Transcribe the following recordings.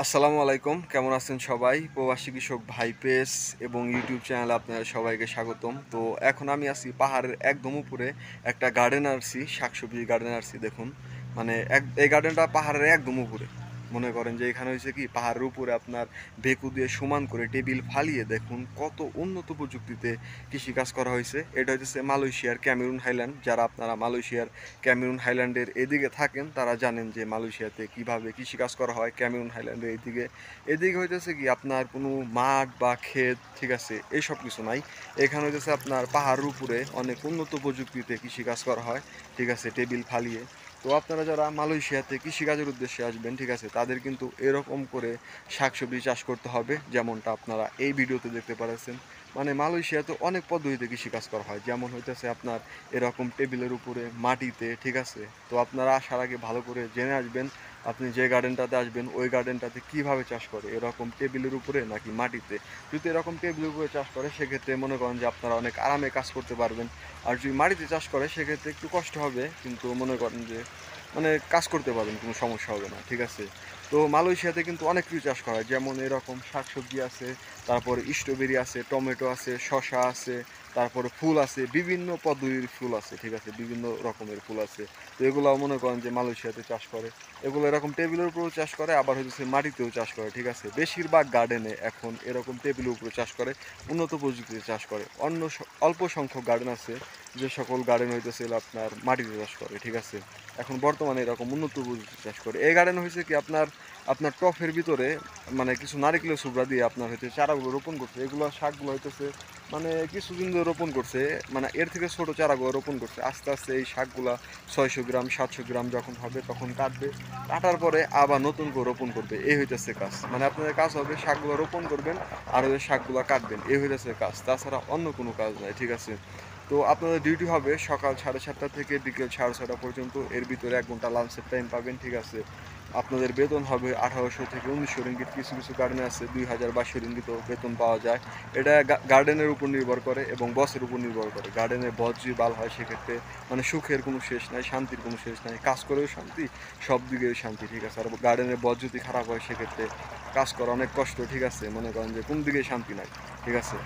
আসসালামু আলাইকুম, কেমন আছেন সবাই? প্রবাসী কৃষক ভাই পেজ এবং ইউটিউব চ্যানেলে আপনাদের সবাইকে স্বাগতম। তো এখন আমি আছি পাহাড়ের একদম উপরে, একটা গার্ডেন আসছি, শাকসবজির গার্ডেন আসছি। দেখুন, মানে এই গার্ডেনটা পাহাড়ের একদম উপরে। মনে করেন যে এখানে হয়েছে কি, পাহাড়ের উপরে আপনার ভেকু দিয়ে সমান করে টেবিল ফালিয়ে দেখুন কত উন্নত প্রযুক্তিতে কৃষিকাজ করা হয়েছে। এটা হচ্ছে মালয়েশিয়ার ক্যামেরুন হাইল্যান্ড। যারা আপনারা মালয়েশিয়ার ক্যামেরুন হাইল্যান্ডের এদিকে থাকেন তারা জানেন যে মালয়েশিয়াতে কিভাবে কৃষিকাজ করা হয়। ক্যামেরুন হাইল্যান্ডের এদিকে হইতেছে কি আপনার কোনো মাঠ বা ক্ষেত, ঠিক আছে, এইসব কিছু নাই। এখানে হইতেছে আপনার পাহাড়ের উপরে অনেক উন্নত প্রযুক্তিতে কৃষিকাজ করা হয়, ঠিক আছে, টেবিল ফালিয়ে। তো আপনারা যারা মালয়েশিয়াতে কৃষিকাজের উদ্দেশ্যে আসবেন, ঠিক আছে, তাদের কিন্তু এরকম করে শাকসবজি চাষ করতে হবে, যেমনটা আপনারা এই ভিডিওতে দেখতে পাচ্ছেন। মানে মালয়েশিয়াতে অনেক পদ্ধতিতে কৃষিকাজ করা হয়, যেমন হইতেছে আপনার এরকম টেবিলের উপরে মাটিতে, ঠিক আছে। তো আপনারা আসার আগে ভালো করে জেনে আসবেন আপনি যে গার্ডেনটাতে আসবেন ওই গার্ডেনটাতে কিভাবে চাষ করে, এরকম টেবিলের উপরে নাকি মাটিতে। যদি এরকম টেবিলের উপরে চাষ করে সেক্ষেত্রে মনে করেন যে আপনারা অনেক আরামে কাজ করতে পারবেন। আর যদি মাটিতে চাষ করে সেক্ষেত্রে একটু কষ্ট হবে, কিন্তু মনে করেন যে মানে কাজ করতে পারবেন, কোনো সমস্যা হবে না, ঠিক আছে। তো মালয়েশিয়াতে কিন্তু অনেক কিছু চাষ করা হয়, যেমন এরকম শাকসবজি আছে, তারপরে স্ট্রবেরি আছে, টমেটো আছে, শসা আছে, তারপরে ফুল আছে, বিভিন্ন পদ্ধতির ফুল আছে, ঠিক আছে, বিভিন্ন রকমের ফুল আছে। তো এগুলাও মনে করেন যে মালয়েশিয়াতে চাষ করে। এগুলো এরকম টেবিলের উপরেও চাষ করে, আবার হচ্ছে মাটিতেও চাষ করে, ঠিক আছে। বেশিরভাগ গার্ডেনে এখন এরকম টেবিলের উপরে চাষ করে, উন্নত প্রযুক্তিতে চাষ করে। অল্প সংখ্যক গার্ডেন আছে যে সকল গার্ডেন হইতেছে আপনার মাটিতে চাষ করে, ঠিক আছে। এখন বর্তমানে এরকম উন্নত প্রযুক্তি চাষ করে। এই গার্ডেন হয়েছে কি আপনার আপনার টফের ভিতরে মানে কিছু নারিকেলের সুবড়া দিয়ে আপনার হচ্ছে চারাগুলো রোপণ করছে। এগুলো শাকগুলো হইতেছে মানে কিছুদিন ধরে রোপণ করছে, মানে এর থেকে ছোট চারাগুলো রোপণ করছে। আস্তে আস্তে এই শাকগুলা 600 গ্রাম 700 গ্রাম যখন হবে তখন কাটবে, কাটার পরে আবার নতুন করে রোপণ করবে। এই হইতেছে কাজ, মানে আপনাদের কাজ হবে শাকগুলো রোপণ করবেন আর ওই শাকগুলো কাটবেন, এই হইতেছে কাজ, তাছাড়া অন্য কোনো কাজ নাই, ঠিক আছে। তো আপনাদের ডিউটি হবে সকাল 7:30 থেকে বিকেল 6:30 পর্যন্ত, এর ভিতরে 1 ঘন্টা লাঞ্চের টাইম পাবেন, ঠিক আছে। আপনাদের বেতন হবে 1800 থেকে 1900 রিঙ্গিত। কিছু কিছু গার্ডেনে আছে 2000-2200 রিঙ্গিতও বেতন পাওয়া যায়। এটা গার্ডেনের উপর নির্ভর করে এবং বসের উপর নির্ভর করে। গার্ডেনের বস যদি ভালো হয় সেক্ষেত্রে মানে সুখের কোনো শেষ নাই, শান্তির কোনো শেষ নাই, কাজ করেও শান্তি, সব দিকেও শান্তি, ঠিক আছে। আর গার্ডেনের বস যদি খারাপ হয় সেক্ষেত্রে কাজ করা অনেক কষ্ট, ঠিক আছে। মনে করেন যে কোন দিকে শান্তি নাই, ঠিক আছে।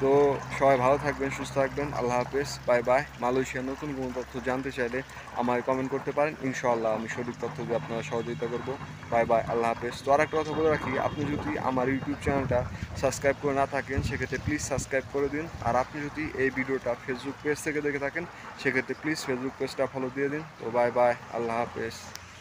তো সবাই ভালো থাকবেন, সুস্থ থাকবেন, আল্লাহ হাফেজ, বাই বাই। মালয়েশিয়ার নতুন কোনো তথ্য জানতে চাইলে আমায় কমেন্ট করতে পারেন, ইনশাআল্লাহ আমি সঠিক তথ্য দিয়ে আপনারা সহযোগিতা করব। বাই বাই, আল্লাহ হাফেজ। তো আর একটা কথা বলে রাখি, আপনি যদি আমার ইউটিউব চ্যানেলটা সাবস্ক্রাইব করে না থাকেন সেক্ষেত্রে প্লিজ সাবস্ক্রাইব করে দিন। আর আপনি যদি এই ভিডিওটা ফেসবুক পেজ থেকে দেখে থাকেন সেক্ষেত্রে প্লিজ ফেসবুক পেজটা ফলো দিয়ে দিন। তো বাই বাই, আল্লাহ হাফেজ।